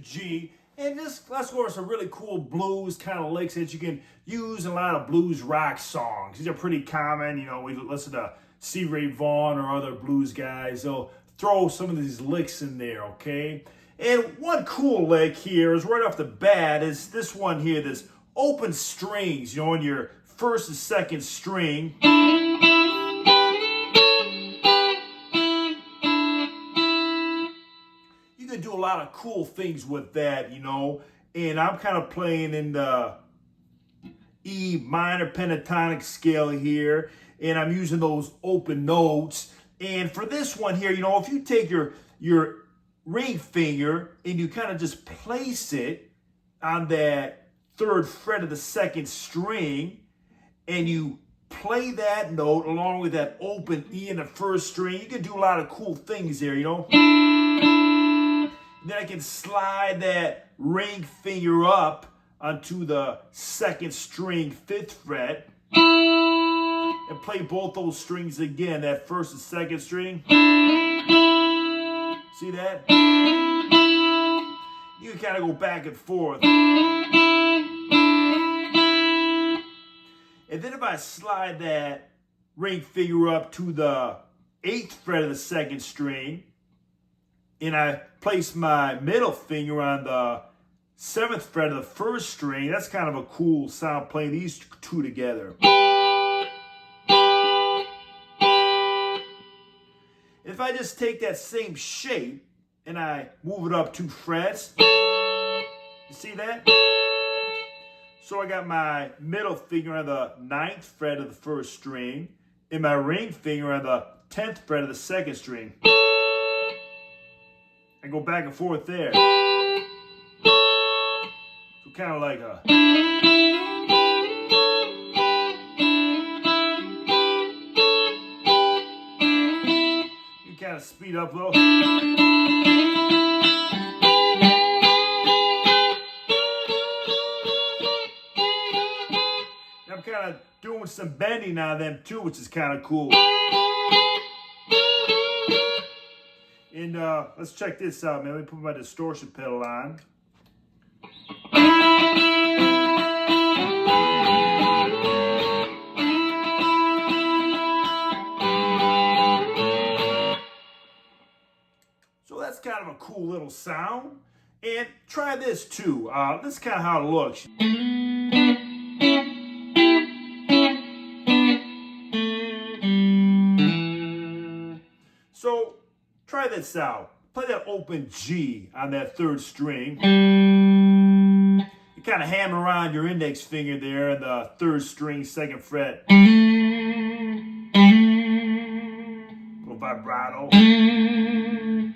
G. And just let's go over some really cool blues kind of licks that you can use in a lot of blues rock songs. These are pretty common. You know, we listen to Stevie Ray Vaughan or other blues guys. They'll throw some of these licks in there, okay? And one cool lick here is right off the bat is this one here, this open strings, you know, on your first and second string. You can do a lot of cool things with that, you know. And I'm kind of playing in the E minor pentatonic scale here, and I'm using those open notes. And for this one here, you know, if you take your ring finger and you kind of just place it on that third fret of the second string, and you play that note along with that open E in the first string, you can do a lot of cool things there, you know. Then I can slide that ring finger up onto the second string, 5th fret, and play both those strings again, that first and second string. See that? You can kind of go back and forth. And then if I slide that ring finger up to the 8th fret of the second string, and I place my middle finger on the 7th fret of the first string, that's kind of a cool sound playing these two together. If I just take that same shape and I move it up 2 frets, you see that? So I got my middle finger on the 9th fret of the first string and my ring finger on the 10th fret of the second string. I go back and forth there. So kind of like a... You kind of speed up a little. I'm kind of doing some bending on them too, which is kind of cool. And let's check this out, man. Let me put my distortion pedal on. So that's kind of a cool little sound. And try this too. This is kind of how it looks. So try this out. Play that open G on that 3rd string. You kind of hammer around your index finger there on the 3rd string, 2nd fret. Little vibrato.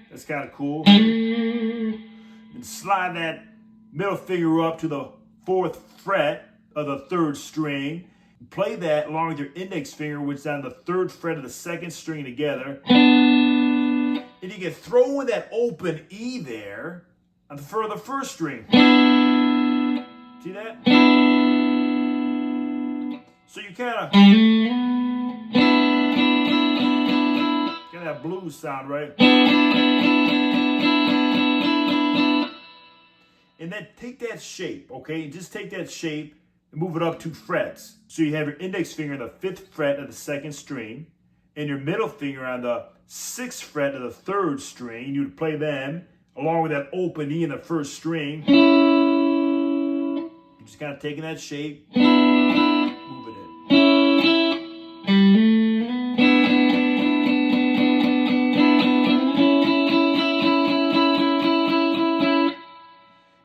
That's kind of cool. And slide that middle finger up to the 4th fret of the 3rd string. Play that along with your index finger, which is on the 3rd fret of the 2nd string together. And you can throw in that open E there on the first string. See that? So you kind of get that blues sound, right? And then take that shape, okay? Just take that shape and move it up 2 frets. So you have your index finger on the 5th fret of the 2nd string and your middle finger on the 6th fret of the 3rd string. You would play them along with that open E in the first string. You're just kind of taking that shape, moving it.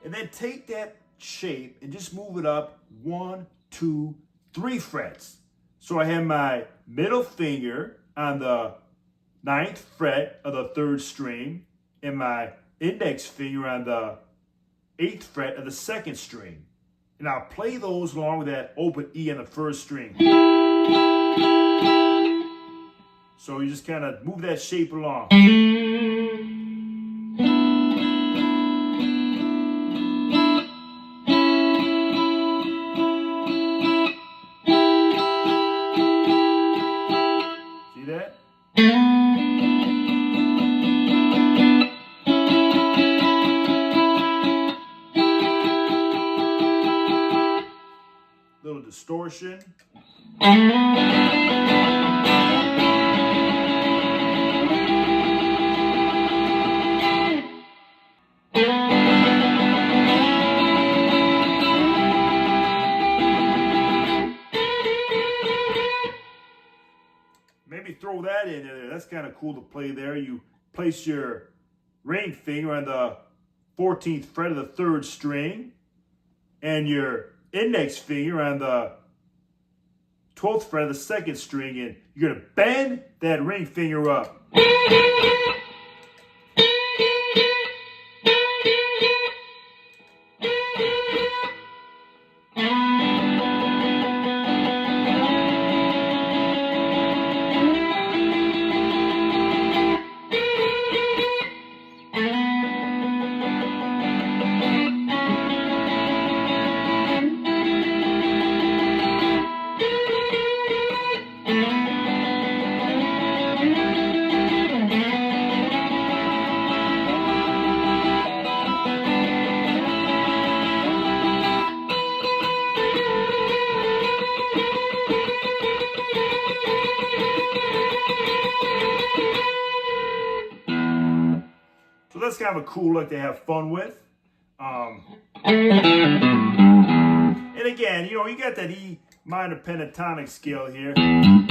And then take that shape and just move it up 1, 2, 3 frets. So I have my middle finger on the 9th fret of the 3rd string and my index finger on the 8th fret of the 2nd string. And I'll play those along with that open E on the first string. So you just kind of move that shape along. See that? distortion. Maybe throw that in there. That's kind of cool to play there. You place your ring finger on the 14th fret of the 3rd string and your index finger on the 12th fret of the 2nd string, and you're going to bend that ring finger up. So that's kind of a cool lick to have fun with. And again, you know, you got that E minor pentatonic scale here. And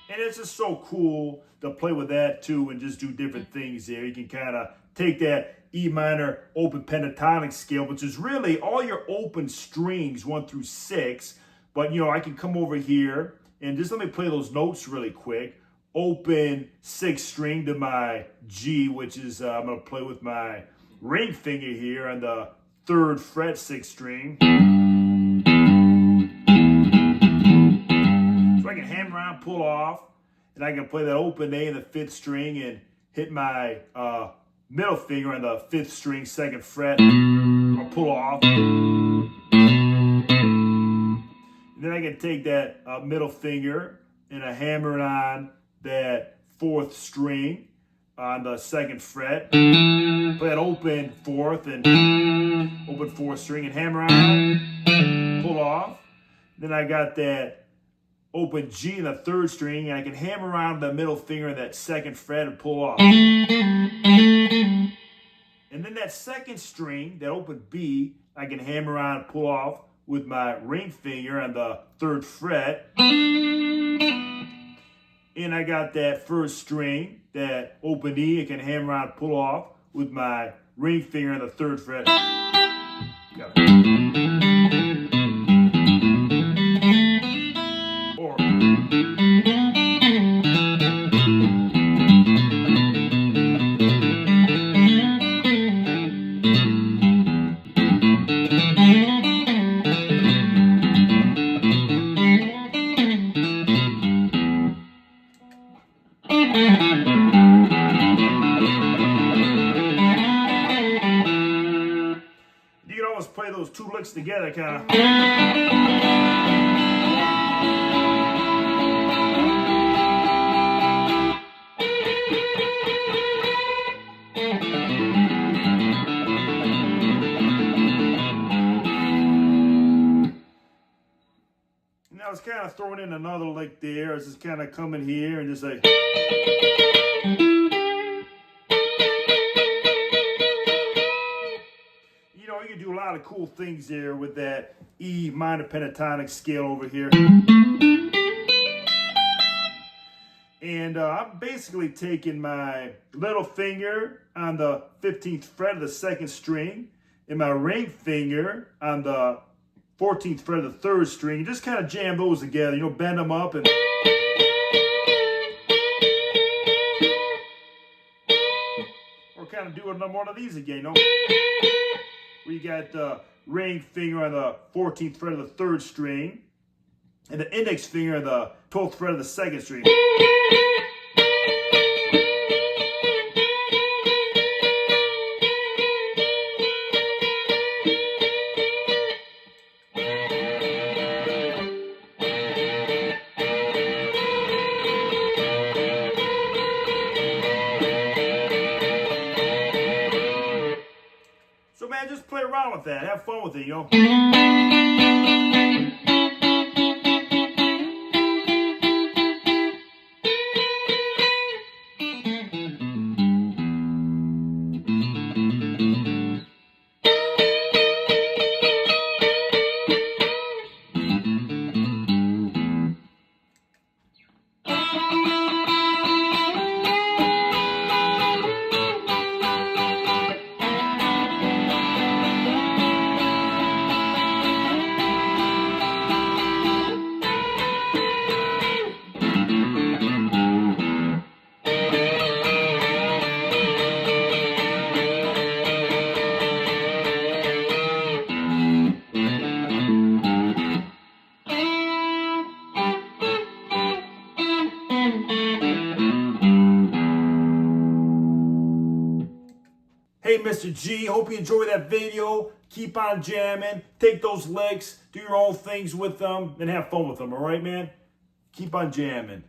it's just so cool to play with that too and just do different things there. You can kind of take that E minor open pentatonic scale, which is really all your open strings 1 through 6. But, you know, I can come over here and just let me play those notes really quick. Open 6th string to my G, which is, I'm going to play with my ring finger here on the 3rd fret 6th string. So I can hammer on, pull off, and I can play that open A in the 5th string and hit my middle finger on the 5th string, 2nd fret, or pull off. And then I can take that middle finger and I hammer it on that 4th string on the 2nd fret, play that open 4th and open 4th string and hammer on, pull off. Then I got that open G in the 3rd string and I can hammer on the middle finger on that 2nd fret and pull off. And then that 2nd string, that open B, I can hammer on and pull off with my ring finger on the 3rd fret. And I got that 1st string, that open E, I can hammer on and pull off with my ring finger on the 3rd fret. Got it. Or you can always play those 2 licks together, kind of. And I was kind of throwing in another lick there. I was just kind of coming here and just like. You know, you can do a lot of cool things there with that E minor pentatonic scale over here. And I'm basically taking my little finger on the 15th fret of the 2nd string and my ring finger on the 14th fret of the 3rd string. Just kind of jam those together, you know, bend them up and... Or kind of do one of these again, you know? Where you got the ring finger on the 14th fret of the 3rd string and the index finger on the 12th fret of the 2nd string. So So man, just play around with that. Have fun with it, you know. Hey, Mr. G, hope you enjoyed that video. Keep on jamming. Take those licks. Do your own things with them and have fun with them. All right, man? Keep on jamming.